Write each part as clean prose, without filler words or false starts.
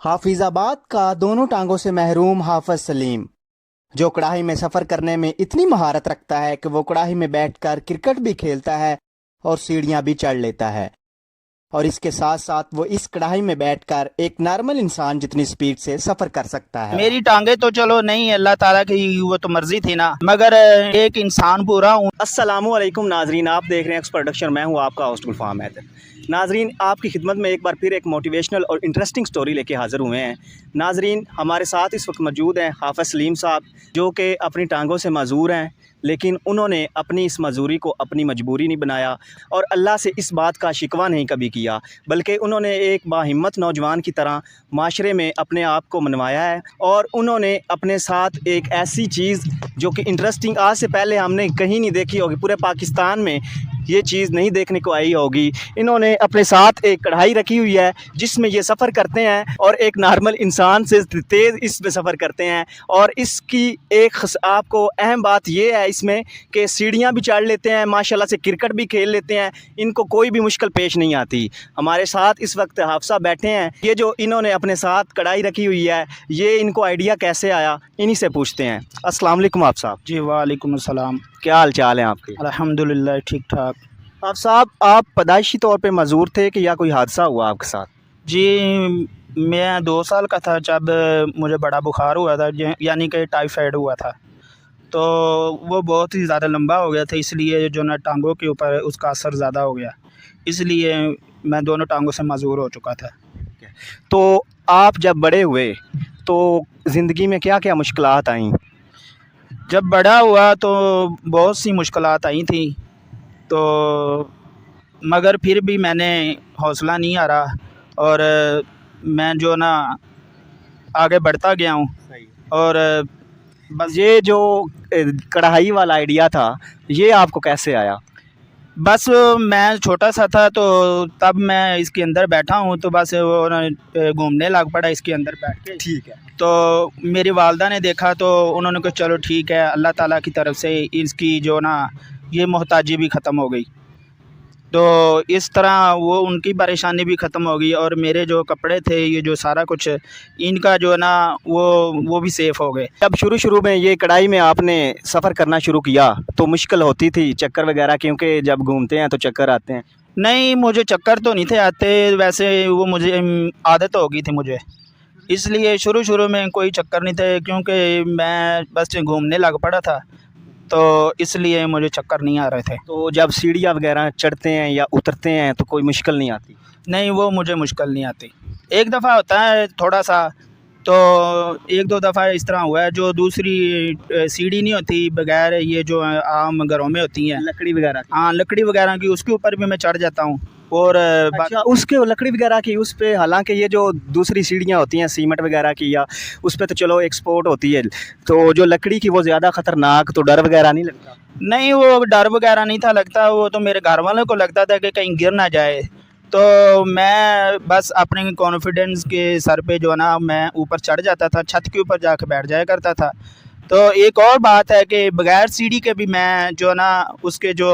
हाफिज आबाद का दोनों टांगों से महरूम हाफिज सलीम, जो कड़ाही में सफ़र करने में इतनी महारत रखता है कि वो कड़ाही में बैठकर क्रिकेट भी खेलता है और सीढ़ियाँ भी चढ़ लेता है। और इसके साथ साथ वो इस कड़ाही में बैठकर एक नॉर्मल इंसान जितनी स्पीड से सफ़र कर सकता है। मेरी टांगे तो चलो नहीं, अल्लाह ताला की वो तो मर्जी थी ना, मगर एक इंसान पूरा हूँ। अस्सलामुअलैकुम नाजरीन, आप देख रहे हैं एक्स प्रोडक्शन। मैं हूँ आपका होस्ट गुलफाम हैदर। नाजरीन, आपकी खिदमत में एक बार फिर एक मोटिवेशनल और इंटरेस्टिंग स्टोरी लेके हाज़िर हुए हैं। नाजरीन, हमारे साथ इस वक्त मौजूद हैं हाफिज सलीम साहब, जो कि अपनी टांगों से माजूर हैं, लेकिन उन्होंने अपनी इस मजूरी को अपनी मजबूरी नहीं बनाया और अल्लाह से इस बात का शिकवा नहीं कभी किया, बल्कि उन्होंने एक बाहिम्मत नौजवान की तरह माशरे में अपने आप को मनवाया है। और उन्होंने अपने साथ एक ऐसी चीज़ जो कि इंटरेस्टिंग, आज से पहले हमने कहीं नहीं देखी होगी, पूरे पाकिस्तान में ये चीज़ नहीं देखने को आई होगी। इन्होंने अपने साथ एक कढ़ाई रखी हुई है जिसमें ये सफ़र करते हैं और एक नॉर्मल इंसान से तेज़ इस पे सफ़र करते हैं। और इसकी एक आपको अहम बात ये है इसमें कि सीढ़ियाँ भी चढ़ लेते हैं, माशाल्लाह से क्रिकेट भी खेल लेते हैं, इनको कोई भी मुश्किल पेश नहीं आती। हमारे साथ इस वक्त हाफिज़ बैठे हैं। ये जो इन्होंने अपने साथ कढ़ाई रखी हुई है, ये इनको आइडिया कैसे आया, इन्हीं से पूछते हैं। अस्सलाम वालेकुम आप साहब। जी वालेकुम अस्सलाम। क्या हाल चाल है आपके? अल्हम्दुलिल्लाह ठीक ठाक। आप साहब, आप पैदाइशी तौर पे मजूर थे कि या कोई हादसा हुआ आपके साथ? जी, मैं 2 साल का था जब मुझे बड़ा बुखार हुआ था, यानी कि टाइफाइड हुआ था। तो वो बहुत ही ज़्यादा लंबा हो गया था, इसलिए जो ना टांगों के ऊपर उसका असर ज़्यादा हो गया, इसलिए मैं दोनों टांगों से मजबूर हो चुका था। तो आप जब बड़े हुए तो ज़िंदगी में क्या क्या मुश्किलात आईं? जब बड़ा हुआ तो बहुत सी मुश्किलात आई थी, तो मगर फिर भी मैंने हौसला नहीं हारा और मैं जो ना आगे बढ़ता गया हूँ। और बस ये जो कढ़ाई वाला आइडिया था, ये आपको कैसे आया? बस मैं छोटा सा था तो तब मैं इसके अंदर बैठा हूँ, तो बस वो ना घूमने लग पड़ा इसके अंदर बैठ के। ठीक है। तो मेरी वालदा ने देखा तो उन्होंने कहा चलो ठीक है, अल्लाह ताला की तरफ से इसकी जो ना ये मोहताजी भी ख़त्म हो गई। तो इस तरह वो उनकी परेशानी भी ख़त्म हो गई और मेरे जो कपड़े थे, ये जो सारा कुछ इनका जो है ना वो भी सेफ़ हो गए। जब शुरू में ये कढ़ाई में आपने सफ़र करना शुरू किया तो मुश्किल होती थी, चक्कर वगैरह, क्योंकि जब घूमते हैं तो चक्कर आते हैं? नहीं, मुझे चक्कर तो नहीं थे आते, वैसे वो मुझे आदत हो गई थी मुझे, इसलिए शुरू में कोई चक्कर नहीं थे, क्योंकि मैं बस घूमने लग पड़ा था, तो इसलिए मुझे चक्कर नहीं आ रहे थे। तो जब सीढ़ियाँ वगैरह चढ़ते हैं या उतरते हैं तो कोई मुश्किल नहीं आती? नहीं, वो मुझे मुश्किल नहीं आती। एक दफ़ा होता है थोड़ा सा, तो 1-2 दफ़ा इस तरह हुआ है, जो दूसरी सीढ़ी नहीं होती बगैर ये जो आम घरों में होती हैं, लकड़ी वगैरह? हाँ, लकड़ी वगैरह की, उसके ऊपर भी मैं चढ़ जाता हूँ। और अच्छा, उसके लकड़ी वगैरह की उस पे, हालांकि ये जो दूसरी सीढ़ियाँ होती हैं सीमेंट वगैरह की, या उस पे तो चलो एक्सपोर्ट होती है, तो जो लकड़ी की वो ज़्यादा ख़तरनाक, तो डर वगैरह नहीं लगता? नहीं, वो डर वगैरह नहीं था लगता, वो तो मेरे घर वालों को लगता था कि कहीं गिर ना जाए। तो मैं बस अपने कॉन्फिडेंस के सर पे जो है ना मैं ऊपर चढ़ जाता था, छत के ऊपर जाके बैठ जाया करता था। तो एक और बात है कि बगैर सीढ़ी के भी मैं जो है ना उसके जो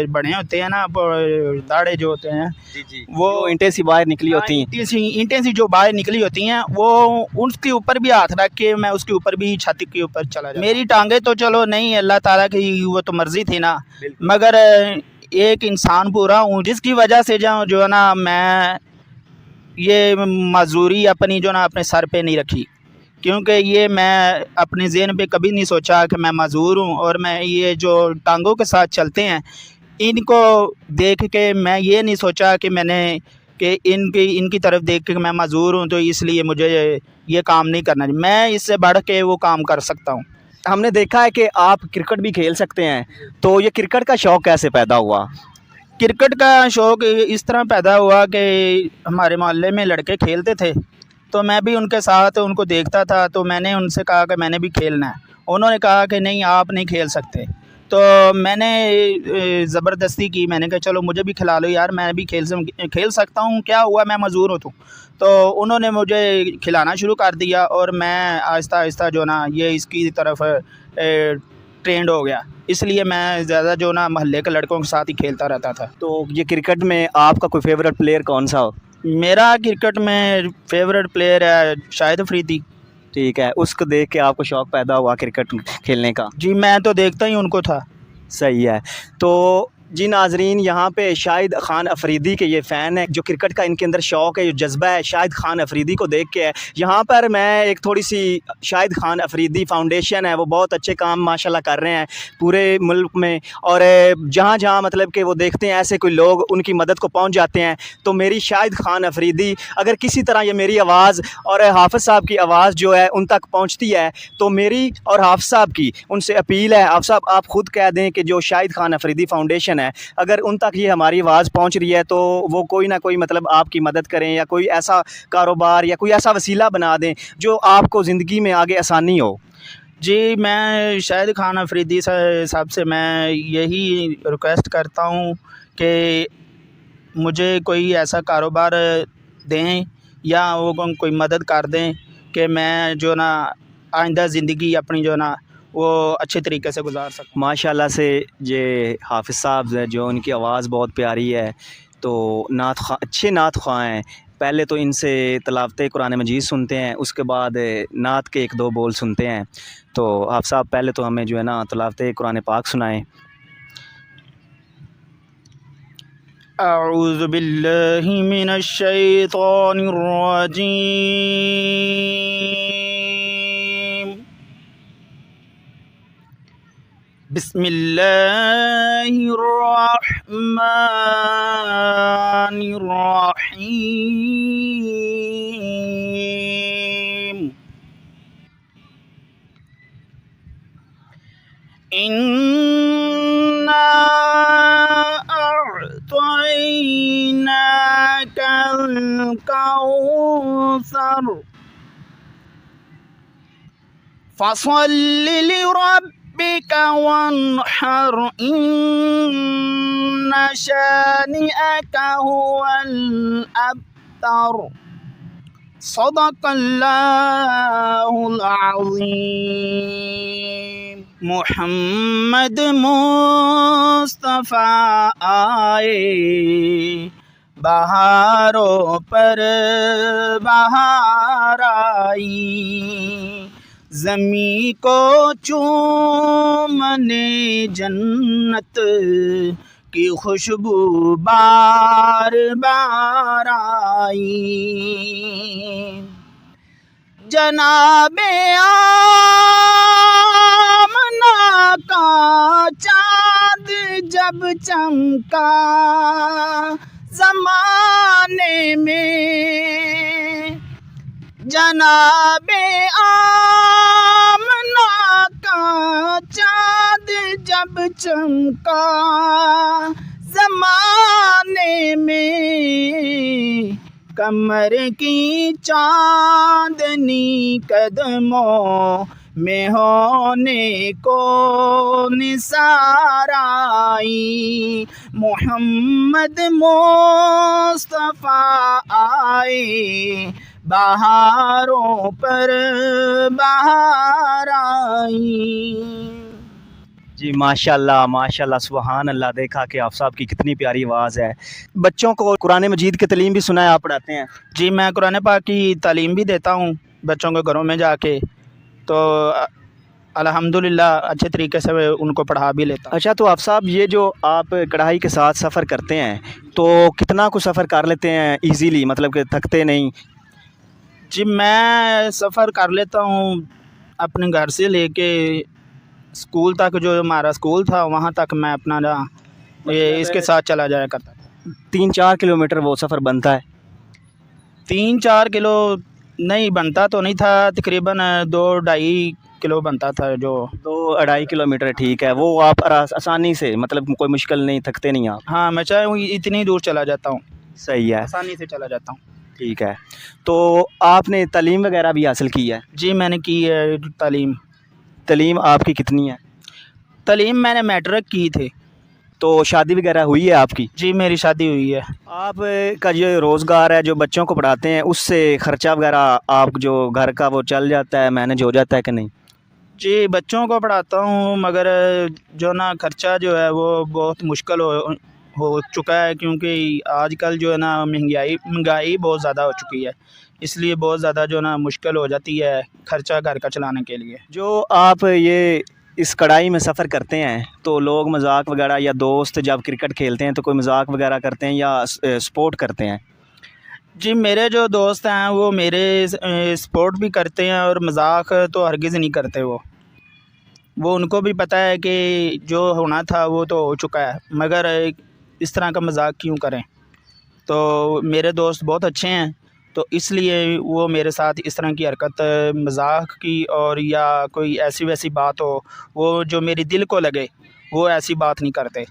बने होते हैं ना दाढ़े जो होते हैं, जी, वो ईंटें सी बाहर निकली होती हैं। ईंटें सी जो बाहर निकली होती हैं, वो उसके ऊपर भी हाथ रख के मैं उसके ऊपर भी, छत के ऊपर चला जाता। मेरी टांगे तो चलो नहीं, अल्लाह ताला की वो तो मर्जी थी ना, मगर एक इंसान पूरा हूँ जिसकी वजह से जो है ना मैं ये मजदूरी अपनी जो ना अपने सर पे नहीं रखी, क्योंकि ये मैं अपने ज़हन पे कभी नहीं सोचा कि मैं मजदूर हूँ। और मैं ये जो टांगों के साथ चलते हैं, इनको देख के मैं ये नहीं सोचा कि मैंने कि इनकी तरफ देख के मैं मजदूर हूँ तो इसलिए मुझे ये काम नहीं करना चाहिए, मैं इससे बढ़ के वो काम कर सकता हूँ। हमने देखा है कि आप क्रिकेट भी खेल सकते हैं, तो ये क्रिकेट का शौक़ कैसे पैदा हुआ? क्रिकेट का शौक़ इस तरह पैदा हुआ कि हमारे मोहल्ले में लड़के खेलते थे, तो मैं भी उनके साथ उनको देखता था, तो मैंने उनसे कहा कि मैंने भी खेलना है। उन्होंने कहा कि नहीं, आप नहीं खेल सकते। तो मैंने ज़बरदस्ती की, मैंने कहा चलो मुझे भी खिला लो यार, मैं भी खेल सकता हूँ, क्या हुआ, मैं मजबूर हूँ। तो उन्होंने मुझे खिलाना शुरू कर दिया और मैं आहिस्ता आहिस्ता जो ना ये इसकी तरफ ट्रेंड हो गया, इसलिए मैं ज़्यादा जो ना महल्ले के लड़कों के साथ ही खेलता रहता था। तो ये क्रिकेट में आपका कोई फेवरेट प्लेयर कौन सा हो? میرا کرکٹ میں فیوریٹ پلیئر ہے شاہد افریدی. ٹھیک ہے، اس کو دیکھ کے آپ کو شوق پیدا ہوا کرکٹ کھیلنے کا؟ جی میں تو دیکھتا ہی ان کو تھا. صحیح ہے. تو جی ناظرین، یہاں پہ شاہد خان افریدی کے یہ فین ہے، جو کرکٹ کا ان کے اندر شوق ہے، جو جذبہ ہے شاہد خان افریدی کو دیکھ کے ہے. یہاں پر میں ایک تھوڑی سی شاہد خان افریدی فاؤنڈیشن ہے، وہ بہت اچھے کام ماشاءاللہ کر رہے ہیں پورے ملک میں، اور جہاں جہاں مطلب کہ وہ دیکھتے ہیں ایسے کوئی لوگ ان کی مدد کو پہنچ جاتے ہیں. تو میری شاہد خان افریدی، اگر کسی طرح یہ میری آواز اور حافظ صاحب کی آواز جو ہے ان تک پہنچتی ہے، تو میری اور حافظ صاحب کی ان سے اپیل ہے. حافظ صاحب آپ خود کہہ دیں کہ جو شاہد خان افریدی فاؤنڈیشن ہے، اگر ان تک یہ ہماری آواز پہنچ رہی ہے تو وہ کوئی نہ کوئی مطلب آپ کی مدد کریں، یا کوئی ایسا کاروبار یا کوئی ایسا وسیلہ بنا دیں جو آپ کو زندگی میں آگے آسانی ہو. جی میں شاہد خان افریدی صاحب سے میں یہی ریکویسٹ کرتا ہوں کہ مجھے کوئی ایسا کاروبار دیں یا وہ کوئی مدد کر دیں کہ میں جو نا آئندہ زندگی اپنی جو نا وہ اچھے طریقے سے گزار سکوں. ماشاءاللہ سے یہ حافظ صاحب ہے، جو ان کی آواز بہت پیاری ہے، تو نعت خواں، اچھے نعت خواں ہیں. پہلے تو ان سے تلاوت قرآن مجید سنتے ہیں، اس کے بعد نعت کے ایک دو بول سنتے ہیں. تو حافظ صاحب پہلے تو ہمیں جو ہے نا تلاوت قرآن پاک سنائیں. اعوذ باللہ من الشیطان الرجیم. بسم اللہ الرحمن الرحیم. اِنَّا أعطيناك الكوثر فصل لربك وانحر إن شانئك هو الأبتر. صدق اللہ العظیم. محمد مصطفیٰ آئے بہاروں پر بہار آئی، زمیں کو چومنے جنت کی خوشبو بار بار آئی. جناب آمنہ کا چاند جب چمکا زمانے میں، جناب آمنہ کا چاند جب چمکا زمانے میں، کمر کی چاندنی قدموں میں ہونے کو نثار آئی. محمد مصطفیٰ آئے بہاروں پر بہار آئی. جی ماشاءاللہ ماشاءاللہ، سبحان اللہ. دیکھا کہ آپ صاحب کی کتنی پیاری آواز ہے. بچوں کو قرآن مجید کی تعلیم بھی سنا ہے، آپ پڑھاتے ہیں؟ جی میں قرآن پاک کی تعلیم بھی دیتا ہوں بچوں کے گھروں میں جا کے، تو الحمدللہ اچھے طریقے سے ان کو پڑھا بھی لیتا ہوں. اچھا، تو آپ صاحب یہ جو آپ کڑھائی کے ساتھ سفر کرتے ہیں تو کتنا کو سفر کر لیتے ہیں ایزیلی، مطلب کہ تھکتے نہیں؟ جی میں سفر کر لیتا ہوں اپنے گھر سے لے کے اسکول تک، جو ہمارا اسکول تھا وہاں تک میں اپنا اس کے ساتھ چلا جایا کرتا. 3-4 کلومیٹر وہ سفر بنتا ہے؟ 3-4 کلو نہیں بنتا تو نہیں تھا، تقریباً 2-2.5 کلو بنتا تھا. جو 2-2.5 کلومیٹر ٹھیک ہے، وہ آپ آسانی سے، مطلب کوئی مشکل نہیں، تھکتے نہیں آپ؟ ہاں میں چاہے اتنی دور چلا جاتا ہوں، صحیح ہے، آسانی سے چلا جاتا ہوں. ٹھیک ہے. تو آپ نے تعلیم وغیرہ بھی حاصل کی ہے؟ جی میں نے کی ہے تعلیم. تعلیم آپ کی کتنی ہے؟ تعلیم میں نے میٹرک کی تھی. تو شادی وغیرہ ہوئی ہے آپ کی؟ جی میری شادی ہوئی ہے. آپ کا جو روزگار ہے، جو بچوں کو پڑھاتے ہیں، اس سے خرچہ وغیرہ آپ جو گھر کا وہ چل جاتا ہے، مینج ہو جاتا ہے کہ نہیں؟ جی بچوں کو پڑھاتا ہوں، مگر جو نا خرچہ جو ہے وہ بہت مشکل ہو چکا ہے، کیونکہ آج کل جو ہے نا مہنگائی بہت زیادہ ہو چکی ہے، اس لیے بہت زیادہ جو ہے نا مشکل ہو جاتی ہے خرچہ گھر کا چلانے کے لیے۔ جو آپ یہ اس کڑائی میں سفر کرتے ہیں تو لوگ مذاق وغیرہ یا دوست جب کرکٹ کھیلتے ہیں تو کوئی مذاق وغیرہ کرتے ہیں یا سپورٹ کرتے ہیں؟ جی میرے جو دوست ہیں وہ میرے سپورٹ بھی کرتے ہیں اور مذاق تو ہرگز نہیں کرتے، وہ ان کو بھی پتہ ہے کہ جو ہونا تھا وہ تو ہو چکا ہے، مگر اس طرح کا مذاق کیوں کریں۔ تو میرے دوست بہت اچھے ہیں، تو اس لیے وہ میرے ساتھ اس طرح کی حرکت مذاق کی اور یا کوئی ایسی ویسی بات ہو وہ جو میری دل کو لگے وہ ایسی بات نہیں کرتے۔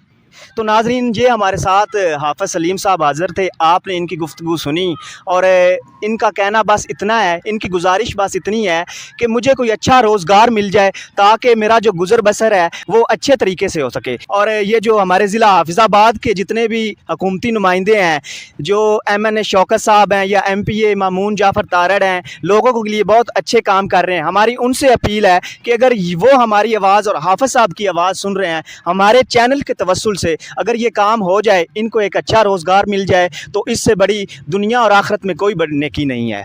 تو ناظرین یہ ہمارے ساتھ حافظ سلیم صاحب حاضر تھے، آپ نے ان کی گفتگو سنی اور ان کا کہنا بس اتنا ہے، ان کی گزارش بس اتنی ہے کہ مجھے کوئی اچھا روزگار مل جائے تاکہ میرا جو گزر بسر ہے وہ اچھے طریقے سے ہو سکے۔ اور یہ جو ہمارے ضلع حافظ آباد کے جتنے بھی حکومتی نمائندے ہیں، جو MNA شوکت صاحب ہیں یا MPA مامون جعفر تارڑ ہیں، لوگوں کے لیے بہت اچھے کام کر رہے ہیں۔ ہماری ان سے اپیل ہے کہ اگر وہ ہماری آواز اور حافظ صاحب کی آواز سن رہے ہیں، ہمارے چینل کے توسل سے اگر یہ کام ہو جائے، ان کو ایک اچھا روزگار مل جائے، تو اس سے بڑی دنیا اور آخرت میں کوئی بڑی نیکی نہیں ہے۔